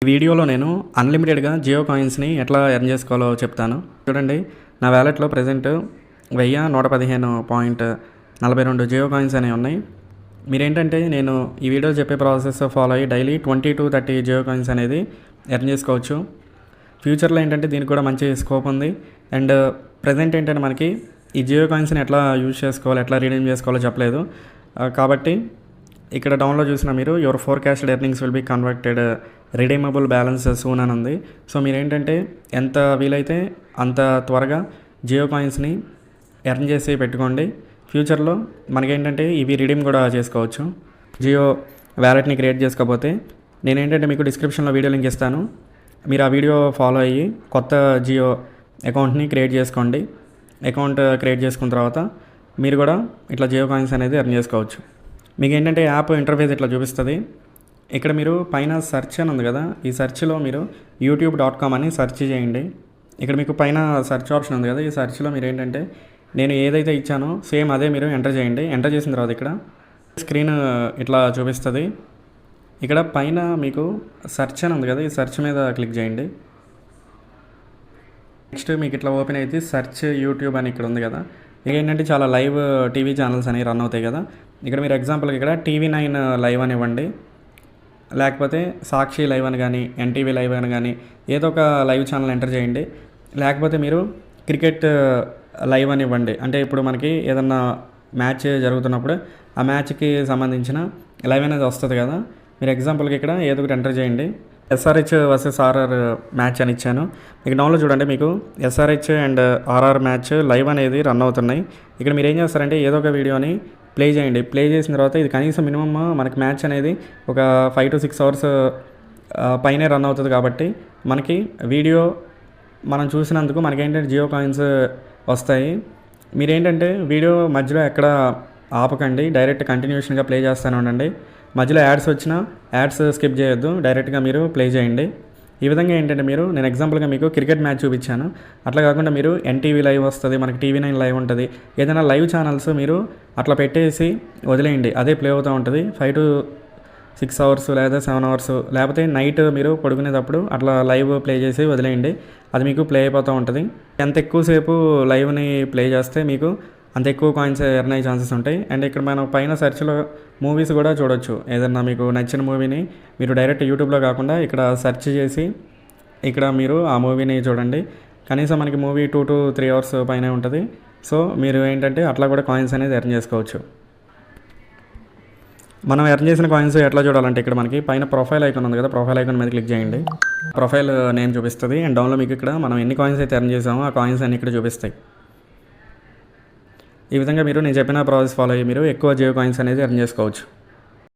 ఈ వీడియోలో నేను అన్లిమిటెడ్గా జియో కాయిన్స్ని ఎట్లా ఎర్న్ చేసుకోవాలో చెప్తాను. చూడండి, నా వ్యాలెట్లో ప్రజెంట్ 1115.42 జియో కాయిన్స్ అనేవి ఉన్నాయి. మీరేంటంటే నేను ఈ వీడియో చెప్పే ప్రాసెస్ ఫాలో అయ్యి డైలీ 20 to 30 జియో కాయిన్స్ అనేది ఎర్న్ చేసుకోవచ్చు. ఫ్యూచర్లో ఏంటంటే దీనికి కూడా మంచి స్కోప్ ఉంది. అండ్ ప్రజెంట్ ఏంటంటే మనకి ఈ జియో కాయిన్స్ని ఎట్లా యూజ్ చేసుకోవాలి, ఎట్లా రీడీమ్ చేసుకోవాలో చెప్పలేదు. కాబట్టి ఇక్కడ డౌన్లో చూసిన మీరు your forecasted earnings will be converted redeemable balance soon అని ఉంది. సో మీరేంటంటే ఎంత వీలైతే అంత త్వరగా జియో కాయిన్స్ని ఎర్న్ చేసి పెట్టుకోండి. ఫ్యూచర్లో మనకేంటంటే ఇవి రిడీమ్ కూడా చేసుకోవచ్చు. జియో వ్యాలెట్ని క్రియేట్ చేసుకోకపోతే నేనేంటంటే మీకు డిస్క్రిప్షన్లో వీడియో లింక్ ఇస్తాను. మీరు ఆ వీడియో ఫాలో అయ్యి కొత్త జియో అకౌంట్ని క్రియేట్ చేసుకోండి. అకౌంట్ క్రియేట్ చేసుకున్న తర్వాత మీరు కూడా ఇట్లా జియో కాయిన్స్ అనేది ఎర్న్ చేసుకోవచ్చు. మీకు ఏంటంటే యాప్ ఇంటర్ఫేస్ ఇట్లా చూపిస్తుంది. ఇక్కడ మీరు పైన సెర్చ్ అని ఉంది కదా, ఈ సెర్చ్లో మీరు youtube.com అని సెర్చ్ చేయండి. ఇక్కడ మీకు పైన సెర్చ్ ఆప్షన్ ఉంది కదా, ఈ సెర్చ్లో మీరు ఏంటంటే నేను ఏదైతే ఇచ్చానో సేమ్ అదే మీరు ఎంటర్ చేయండి. ఎంటర్ చేసిన తర్వాత ఇక్కడ స్క్రీన్ ఇట్లా చూపిస్తుంది. ఇక్కడ పైన మీకు సెర్చ్ అని ఉంది కదా, ఈ సెర్చ్ మీద క్లిక్ చేయండి. నెక్స్ట్ మీకు ఇట్లా ఓపెన్ అయితే సెర్చ్ యూట్యూబ్ అని ఇక్కడ ఉంది కదా. ఇక ఏంటంటే చాలా లైవ్ టీవీ ఛానల్స్ అనేవి రన్ అవుతాయి కదా. ఇక్కడ మీరు ఎగ్జాంపుల్కి ఇక్కడ TV9 లైవ్ అని ఇవ్వండి, లేకపోతే సాక్షి లైవ్ అని కానీ NTV లైవ్ అని కానీ ఏదో ఒక లైవ్ ఛానల్ ఎంటర్ చేయండి. లేకపోతే మీరు క్రికెట్ లైవ్ అని ఇవ్వండి. అంటే ఇప్పుడు మనకి ఏదన్నా మ్యాచ్ జరుగుతున్నప్పుడు ఆ మ్యాచ్కి సంబంధించిన లైవ్ అనేది వస్తుంది కదా. మీరు ఎగ్జాంపుల్కి ఇక్కడ ఏదో ఒకటి ఎంటర్ చేయండి. SRH వర్సెస్ RR మ్యాచ్ అని ఇచ్చాను. మీకు డౌన్లో చూడండి, మీకు SRH and RR match live అనేది రన్ అవుతున్నాయి. ఇక్కడ మీరు ఏం చేస్తారంటే ఏదో ఒక వీడియోని ప్లే చేయండి. ప్లే చేసిన తర్వాత ఇది కనీసం మినిమమ్ మనకి మ్యాచ్ అనేది ఒక 5 to 6 అవర్స్ పైనే రన్ అవుతుంది. కాబట్టి మనకి వీడియో మనం చూసినందుకు మనకేంటంటే జియో కాయిన్స్ వస్తాయి. మీరేంటంటే వీడియో మధ్యలో ఎక్కడ ఆపకండి, డైరెక్ట్ కంటిన్యూషన్గా ప్లే చేస్తూనే ఉండండి. మధ్యలో యాడ్స్ వచ్చినా యాడ్స్ స్కిప్ చేయొద్దు, డైరెక్ట్గా మీరు ప్లే చేయండి. ఈ విధంగా ఏంటంటే నేను ఎగ్జాంపుల్గా మీకు క్రికెట్ మ్యాచ్ చూపించాను. అట్లా కాకుండా మీరు NTV లైవ్ వస్తుంది, మనకి TV9 లైవ్ ఉంటుంది. ఏదైనా లైవ్ ఛానల్స్ మీరు అట్లా పెట్టేసి వదిలేయండి, అదే ప్లే అవుతూ ఉంటుంది. 5 to 6 అవర్స్ లేదా 7 అవర్స్, లేకపోతే నైట్ మీరు పడుకునేటప్పుడు అట్లా లైవ్ ప్లే చేసి వదిలేయండి, అది మీకు ప్లే అయిపోతూ ఉంటుంది. ఎంత ఎక్కువసేపు లైవ్ని ప్లే చేస్తే మీకు అంత ఎక్కువ కాయిన్స్ ఎర్న్ అయ్యే ఛాన్సెస్ ఉంటాయి. అండ్ ఇక్కడ మనం పైన సెర్చ్లో మూవీస్ కూడా చూడొచ్చు. ఏదన్నా మీకు నచ్చిన మూవీని మీరు డైరెక్ట్ యూట్యూబ్లో కాకుండా ఇక్కడ సెర్చ్ చేసి ఇక్కడ మీరు ఆ మూవీని చూడండి. కనీసం మనకి మూవీ 2 to 3 అవర్స్ పైనే ఉంటుంది. సో మీరు ఏంటంటే అట్లా కూడా కాయిన్స్ అనేది ఎర్న్ చేసుకోవచ్చు. మనం ఎర్న్ చేసిన కాయిన్స్ ఎట్లా చూడాలంటే ఇక్కడ మనకి పైన ప్రొఫైల్ ఐకాన్ ఉంది కదా, ప్రొఫైల్ ఐకాన్ మీద క్లిక్ చేయండి. ప్రొఫైల్ నేమ్ చూపిస్తుంది. అండ్ డౌన్లో మీకు ఇక్కడ మనం ఎన్ని కాయిన్స్ అయితే ఎర్న్ చేసామో ఆ కాయిన్స్ అన్ని ఇక్కడ చూపిస్తాయి. ఈ విధంగా మీరు నేను చెప్పిన ప్రాసెస్ ఫాలో అయ్యి మీరు ఎక్కువ జియో కాయిన్స్ అనేది ఎర్న్ చేసుకోవచ్చు.